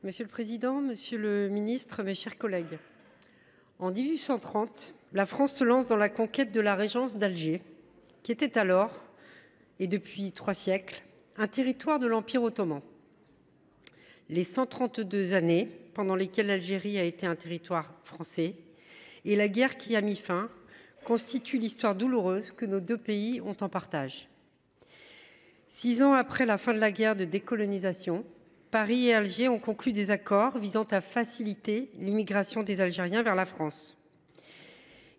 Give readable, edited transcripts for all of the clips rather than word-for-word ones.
Monsieur le Président, Monsieur le Ministre, mes chers collègues, en 1830, la France se lance dans la conquête de la régence d'Alger, qui était alors, et depuis 3 siècles, un territoire de l'Empire ottoman. Les 132 années pendant lesquelles l'Algérie a été un territoire français et la guerre qui a mis fin constituent l'histoire douloureuse que nos deux pays ont en partage. 6 ans après la fin de la guerre de décolonisation, Paris et Alger ont conclu des accords visant à faciliter l'immigration des Algériens vers la France.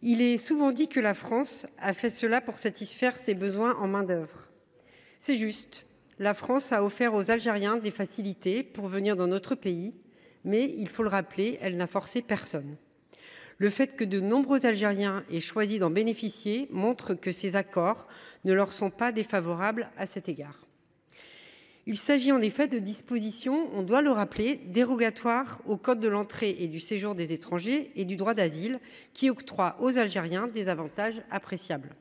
Il est souvent dit que la France a fait cela pour satisfaire ses besoins en main-d'œuvre. C'est juste. La France a offert aux Algériens des facilités pour venir dans notre pays, mais il faut le rappeler, elle n'a forcé personne. Le fait que de nombreux Algériens aient choisi d'en bénéficier montre que ces accords ne leur sont pas défavorables à cet égard. Il s'agit en effet de dispositions, on doit le rappeler, dérogatoires au Code de l'entrée et du séjour des étrangers et du droit d'asile qui octroient aux Algériens des avantages appréciables.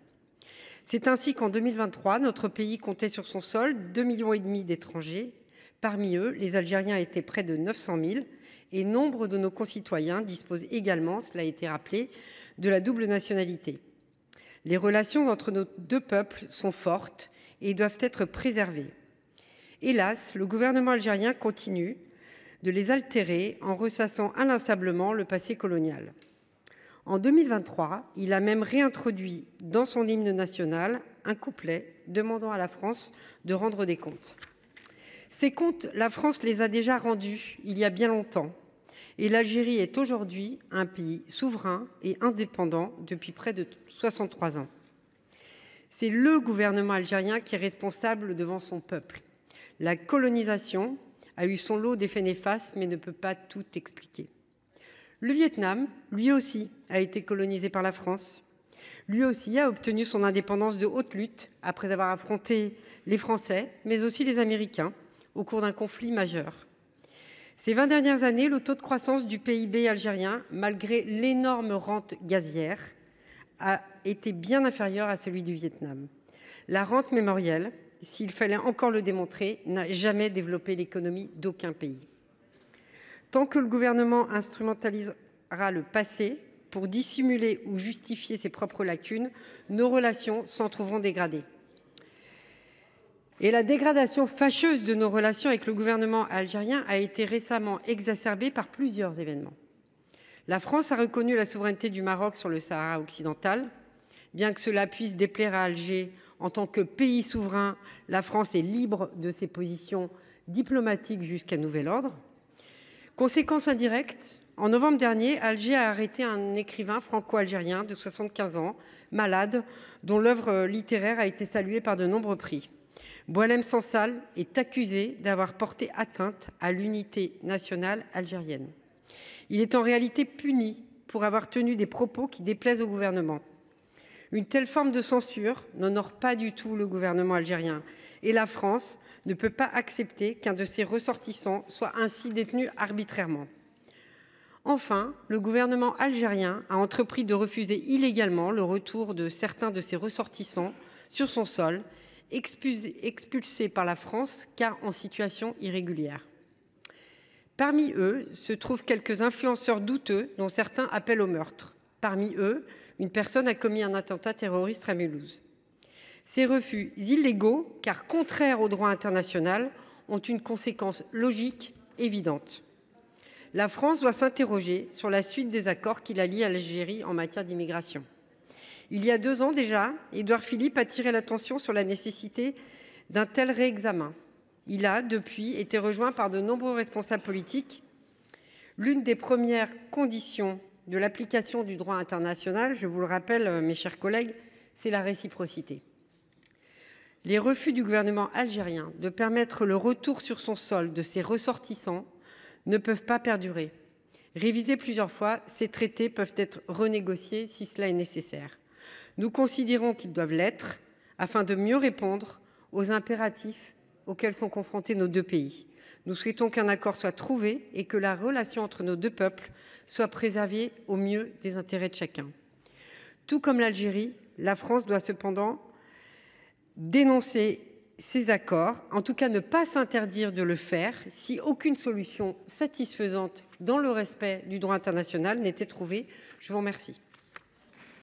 C'est ainsi qu'en 2023, notre pays comptait sur son sol 2,5 millions d'étrangers. Parmi eux, les Algériens étaient près de 900 000 et nombre de nos concitoyens disposent également, cela a été rappelé, de la double nationalité. Les relations entre nos deux peuples sont fortes et doivent être préservées. Hélas, le gouvernement algérien continue de les altérer en ressassant inlassablement le passé colonial. En 2023, il a même réintroduit dans son hymne national un couplet demandant à la France de rendre des comptes. Ces comptes, la France les a déjà rendus il y a bien longtemps et l'Algérie est aujourd'hui un pays souverain et indépendant depuis près de 63 ans. C'est le gouvernement algérien qui est responsable devant son peuple. La colonisation a eu son lot d'effets néfastes mais ne peut pas tout expliquer. Le Vietnam, lui aussi, a été colonisé par la France. Lui aussi a obtenu son indépendance de haute lutte après avoir affronté les Français, mais aussi les Américains, au cours d'un conflit majeur. Ces 20 dernières années, le taux de croissance du PIB algérien, malgré l'énorme rente gazière, a été bien inférieur à celui du Vietnam. La rente mémorielle, s'il fallait encore le démontrer, n'a jamais développé l'économie d'aucun pays. Tant que le gouvernement instrumentalisera le passé pour dissimuler ou justifier ses propres lacunes, nos relations s'en trouveront dégradées. Et la dégradation fâcheuse de nos relations avec le gouvernement algérien a été récemment exacerbée par plusieurs événements. La France a reconnu la souveraineté du Maroc sur le Sahara occidental. Bien que cela puisse déplaire à Alger, en tant que pays souverain, la France est libre de ses positions diplomatiques jusqu'à nouvel ordre. Conséquence indirecte, en novembre dernier, Alger a arrêté un écrivain franco-algérien de 75 ans, malade, dont l'œuvre littéraire a été saluée par de nombreux prix. Boualem Sansal est accusé d'avoir porté atteinte à l'unité nationale algérienne. Il est en réalité puni pour avoir tenu des propos qui déplaisent au gouvernement. Une telle forme de censure n'honore pas du tout le gouvernement algérien et la France ne peut pas accepter qu'un de ses ressortissants soit ainsi détenu arbitrairement. Enfin, le gouvernement algérien a entrepris de refuser illégalement le retour de certains de ses ressortissants sur son sol, expulsés par la France car en situation irrégulière. Parmi eux se trouvent quelques influenceurs douteux dont certains appellent au meurtre. Parmi eux, une personne a commis un attentat terroriste à Mulhouse. Ces refus illégaux, car contraires au droit international, ont une conséquence logique évidente. La France doit s'interroger sur la suite des accords qui la lient à l'Algérie en matière d'immigration. Il y a 2 ans déjà, Édouard Philippe a attiré l'attention sur la nécessité d'un tel réexamen. Il a, depuis, été rejoint par de nombreux responsables politiques. L'une des premières conditions de l'application du droit international, je vous le rappelle, mes chers collègues, c'est la réciprocité. Les refus du gouvernement algérien de permettre le retour sur son sol de ses ressortissants ne peuvent pas perdurer. Révisés plusieurs fois, ces traités peuvent être renégociés si cela est nécessaire. Nous considérons qu'ils doivent l'être afin de mieux répondre aux impératifs auxquels sont confrontés nos deux pays. Nous souhaitons qu'un accord soit trouvé et que la relation entre nos deux peuples soit préservée au mieux des intérêts de chacun. Tout comme l'Algérie, la France doit cependant dénoncer ces accords, en tout cas ne pas s'interdire de le faire si aucune solution satisfaisante dans le respect du droit international n'était trouvée. Je vous remercie.